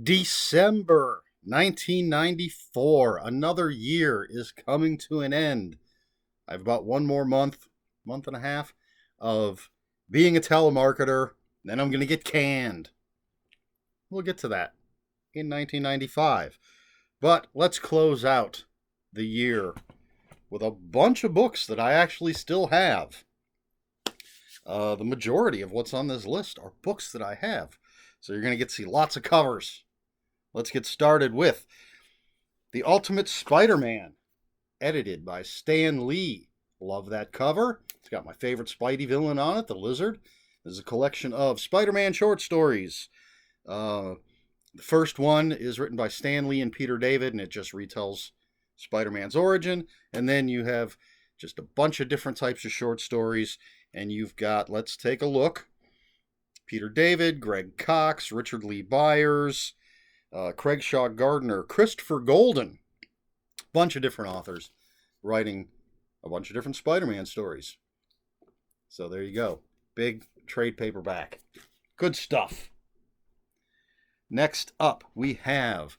December 1994. Another year is coming to an end. I have about one more month and a half of being a telemarketer. Then I'm going to get canned. We'll get to that in 1995. But let's close out the year with a bunch of books that I actually still have. The majority of what's on this list are books that I have. So you're going to get to see lots of covers. Let's get started with The Ultimate Spider-Man, edited by Stan Lee. Love that cover. It's got my favorite Spidey villain on it, the Lizard. This is a collection of Spider-Man short stories. The first one is written by Stan Lee and Peter David, and it just retells Spider-Man's origin. And then you have just a bunch of different types of short stories. And you've got, let's take a look, Peter David, Greg Cox, Richard Lee Byers, Craig Shaw Gardner, Christopher Golden. Bunch of different authors writing a bunch of different Spider-Man stories. So there you go. Big trade paperback. Good stuff. Next up, we have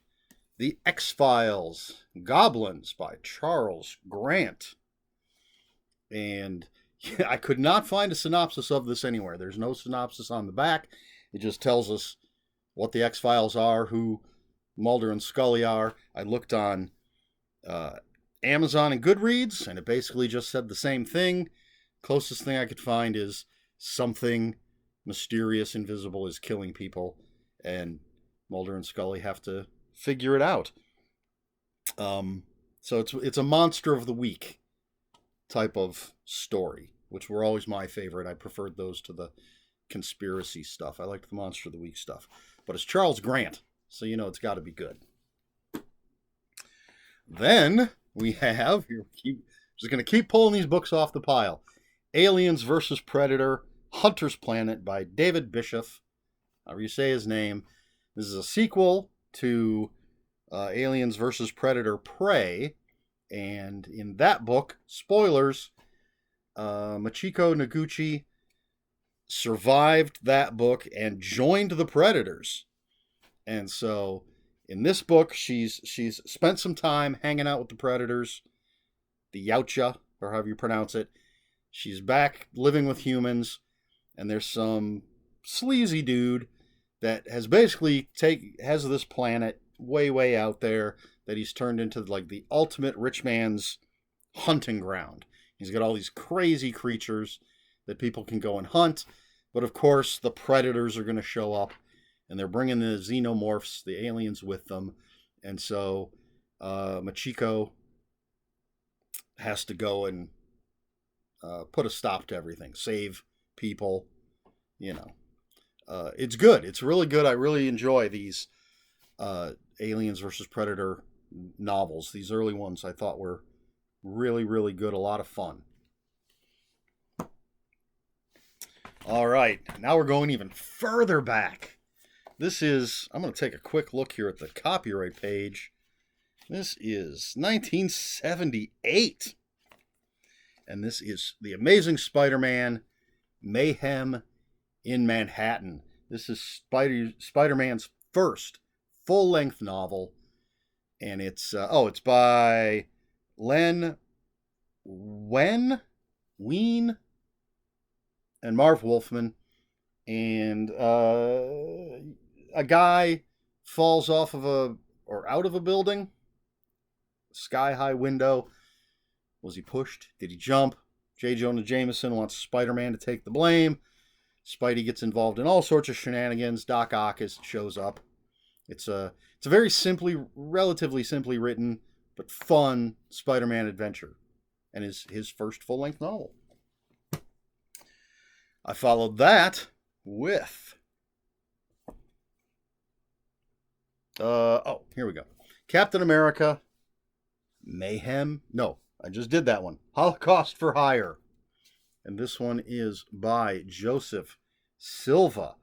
The XFiles Goblins by Charles Grant. And I could not find a synopsis of this anywhere. There's no synopsis on the back. It just tells us what the X-Files are, who Mulder and Scully are. I looked on Amazon and Goodreads, and it basically just said the same thing. Closest thing I could find is something mysterious, invisible is killing people, and Mulder and Scully have to figure it out. So it's a monster of the week type of story, which were always my favorite. I preferred those to the conspiracy stuff. I liked the monster of the week stuff. But it's Charles Grant, so you know it's got to be good. Then we have, just going to keep pulling these books off the pile. Aliens vs. Predator, Hunter's Planet by David Bischoff, however you say his name. This is a sequel to Aliens vs. Predator Prey. And in that book, spoilers, Machiko Noguchi survived that book and joined the Predators. And so in this book, she's spent some time hanging out with the Predators, the Yautja, or however you pronounce it. She's back living with humans, and there's some sleazy dude that has basically has this planet way out there that he's turned into like the ultimate rich man's hunting ground. He's got all these crazy creatures that people can go and hunt. But of course, the predators are going to show up, and they're bringing the xenomorphs, the aliens, with them. And so Machiko has to go and put a stop to everything, save people. You know, it's good. It's really good. I really enjoy these Aliens versus Predator novels. These early ones I thought were really good. A lot of fun. All right, now we're going even further back. This is, I'm going to take a quick look here at the copyright page. This is 1978. And this is The Amazing Spider-Man Mayhem in Manhattan. This is Spider-Man's first full-length novel. And it's by Len Wein and Marv Wolfman. And a guy falls off of out of a building, sky-high window. Was he pushed? Did he jump? J. Jonah Jameson wants Spider-Man to take the blame. Spidey gets involved in all sorts of shenanigans. Doc Ock shows up. It's a very relatively simply written, but fun Spider-Man adventure. And his first full-length novel. I followed that with... here we go. Captain America Mayhem. No, I just did that one. Holocaust for Hire. And this one is by Joseph Silva.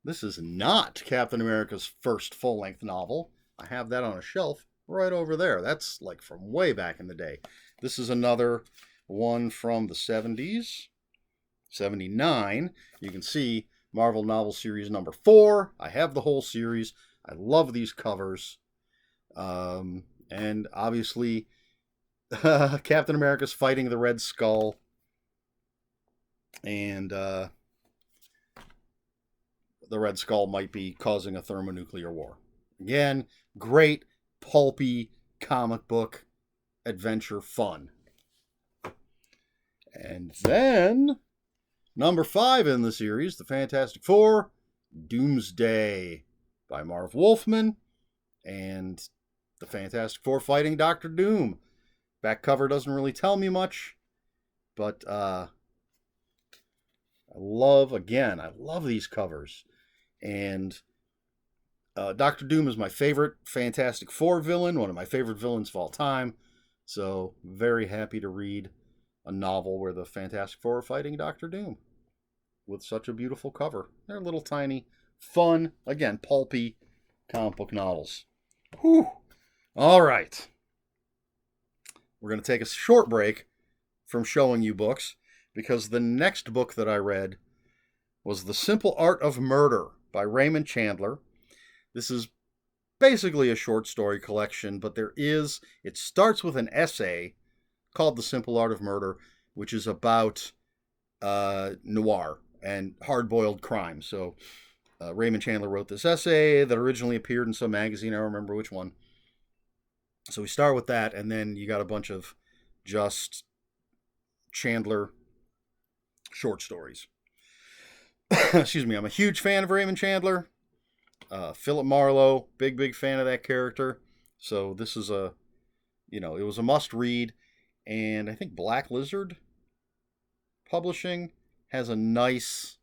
This is not Captain America's first full-length novel. I have that on a shelf right over there. That's like from way back in the day. This is another one from the 70s. 79. You can see Marvel Novel Series number 4. I have the whole series. I love these covers. And obviously, Captain America's fighting the Red Skull. And the Red Skull might be causing a thermonuclear war. Again, great, pulpy comic book adventure fun. And then, number 5 in the series, the Fantastic Four, Doomsday by Marv Wolfman, and the Fantastic Four fighting Doctor Doom. Back cover doesn't really tell me much, but I love these covers. And Doctor Doom is my favorite Fantastic Four villain, one of my favorite villains of all time. So, very happy to read a novel where the Fantastic Four are fighting Doctor Doom with such a beautiful cover. They're little tiny, fun, again, pulpy comic book novels. Whew. All right. We're going to take a short break from showing you books because the next book that I read was The Simple Art of Murder by Raymond Chandler. This is basically a short story collection, but it starts with an essay called The Simple Art of Murder, which is about noir and hard-boiled crime. So Raymond Chandler wrote this essay that originally appeared in some magazine. I don't remember which one. So we start with that, and then you got a bunch of just Chandler short stories. Excuse me, I'm a huge fan of Raymond Chandler. Philip Marlowe, big fan of that character. So this is it was a must-read. And I think Black Lizard Publishing has a nice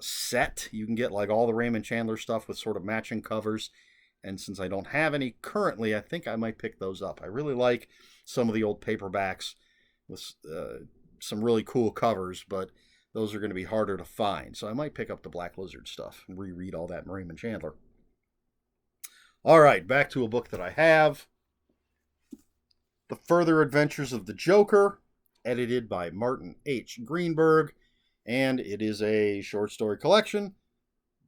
set. You can get like all the Raymond Chandler stuff with sort of matching covers. And since I don't have any currently, I think I might pick those up. I really like some of the old paperbacks with some really cool covers, but those are going to be harder to find. So I might pick up the Black Lizard stuff and reread all that Raymond Chandler. All right, back to a book that I have. The Further Adventures of the Joker, edited by Martin H. Greenberg, and it is a short story collection,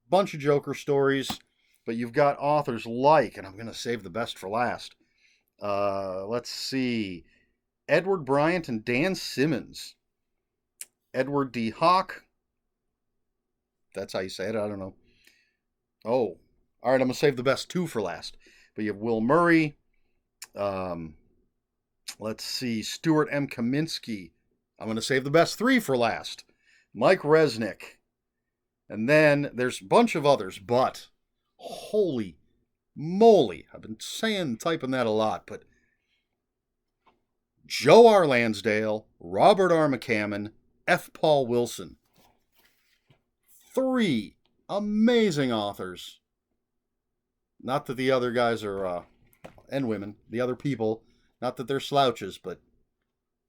bunch of Joker stories, but you've got authors like, and I'm going to save the best for last, let's see, Edward Bryant and Dan Simmons, Edward D. Hawke, that's how you say it, I don't know. Oh, all right, I'm going to save the best 2 for last, but you have Will Murray, let's see, Stuart M. Kaminsky. I'm going to save the best 3 for last. Mike Resnick. And then there's a bunch of others, but holy moly. I've been typing that a lot, but Joe R. Lansdale, Robert R. McCammon, F. Paul Wilson. 3 amazing authors. Not that the other guys are, and women, the other people, not that they're slouches, but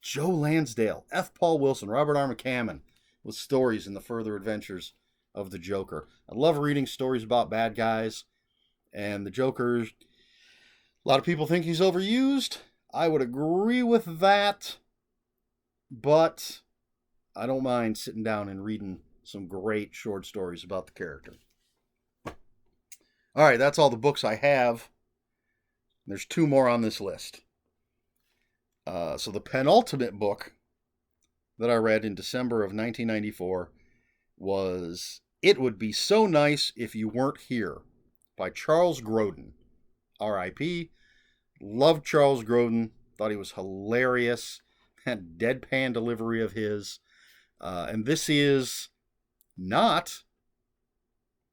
Joe Lansdale, F. Paul Wilson, Robert R. McCammon with stories in the Further Adventures of the Joker. I love reading stories about bad guys, and the Joker, a lot of people think he's overused. I would agree with that, but I don't mind sitting down and reading some great short stories about the character. All right, that's all the books I have. There's 2 more on this list. So the penultimate book that I read in December of 1994 was It Would Be So Nice If You Weren't Here by Charles Grodin. R.I.P. Loved Charles Grodin. Thought he was hilarious. Had deadpan delivery of his. And this is not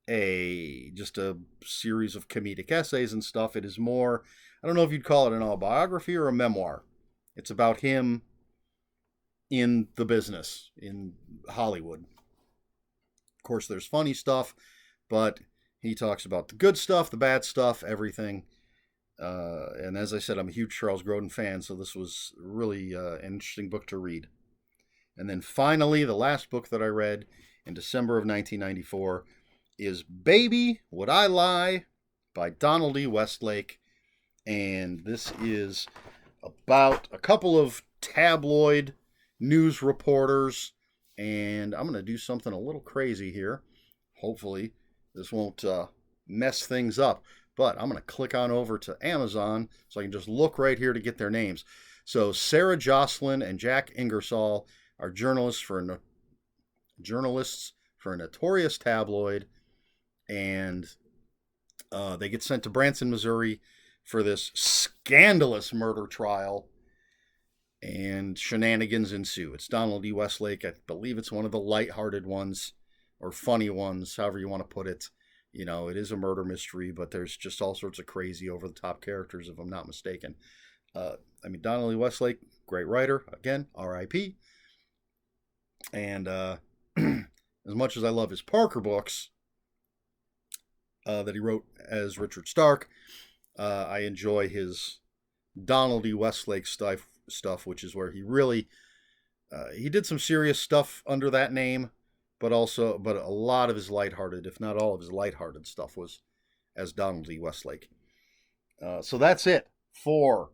just a series of comedic essays and stuff. It is more, I don't know if you'd call it an autobiography or a memoir. It's about him in the business, in Hollywood. Of course, there's funny stuff, but he talks about the good stuff, the bad stuff, everything. And as I said, I'm a huge Charles Grodin fan, so this was really an interesting book to read. And then finally, the last book that I read in December of 1994 is Baby, Would I Lie by Donald E. Westlake. And this is about a couple of tabloid news reporters. And I'm going to do something a little crazy here. Hopefully, this won't mess things up. But I'm going to click on over to Amazon so I can just look right here to get their names. So Sarah Jocelyn and Jack Ingersoll are journalists for a notorious tabloid, and they get sent to Branson, Missouri for this scandalous murder trial, and shenanigans ensue. It's Donald E. Westlake. I believe it's one of the lighthearted ones, or funny ones, however you want to put it. You know, it is a murder mystery, but there's just all sorts of crazy over-the-top characters, if I'm not mistaken. Donald E. Westlake, great writer. Again, R.I.P. And as much as I love his Parker books that he wrote as Richard Stark, I enjoy his Donald E. Westlake stuff, which is where he really he did some serious stuff under that name, but a lot of his lighthearted, if not all of his lighthearted stuff, was as Donald E. Westlake. So that's it for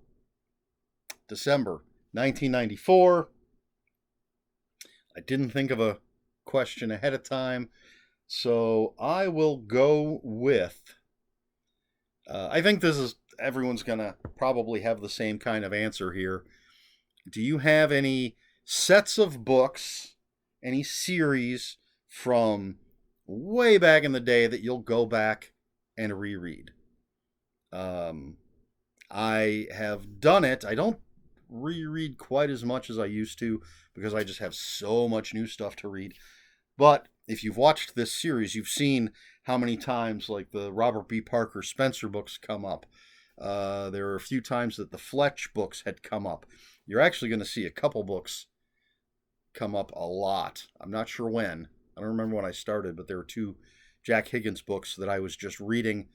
December 1994. I didn't think of a question ahead of time, so I will go with, I think everyone's going to probably have the same kind of answer here. Do you have any sets of books, any series from way back in the day that you'll go back and reread? I have done it. I don't reread quite as much as I used to because I just have so much new stuff to read. But if you've watched this series, you've seen how many times like the Robert B. Parker Spencer books come up. There are a few times that the Fletch books had come up. You're actually going to see a couple books come up a lot. I'm not sure when. I don't remember when I started, but there were 2 Jack Higgins books that I was just reading.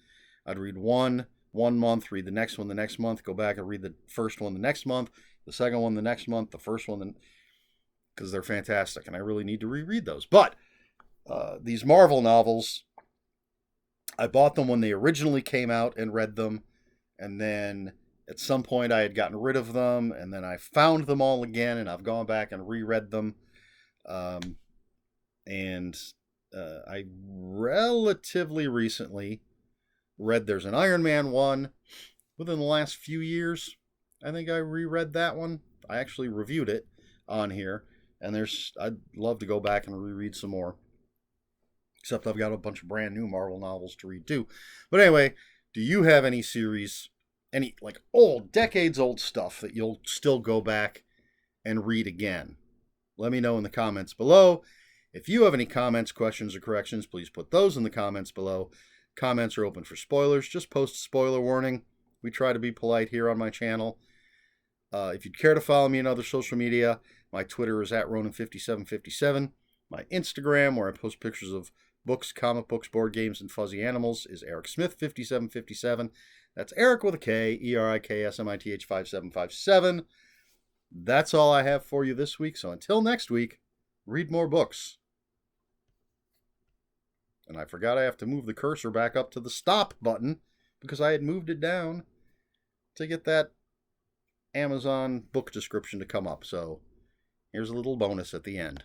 I'd read one month, read the next one the next month, go back and read the first one the next month, the second one the next month, the first one, because they're fantastic, and I really need to reread those. But these Marvel novels, I bought them when they originally came out and read them, and then at some point I had gotten rid of them, and then I found them all again, and I've gone back and reread them. I relatively recently read, there's an Iron Man one within the last few years. I think I reread that one. I actually reviewed it on here, and I'd love to go back and reread some more. Except I've got a bunch of brand new Marvel novels to read too. But anyway, do you have any series, any like old, decades old stuff that you'll still go back and read again? Let me know in the comments below. If you have any comments, questions, or corrections, please put those in the comments below. Comments are open for spoilers. Just post a spoiler warning. We try to be polite here on my channel. If you'd care to follow me on other social media, my Twitter is @Ronan5757. My Instagram, where I post pictures of books, comic books, board games, and fuzzy animals, is ErikSmith5757. That's Eric with a K, ERIKSMITH 5757. That's all I have for you this week. So until next week, read more books. And I forgot I have to move the cursor back up to the stop button because I had moved it down to get that Amazon book description to come up. So here's a little bonus at the end.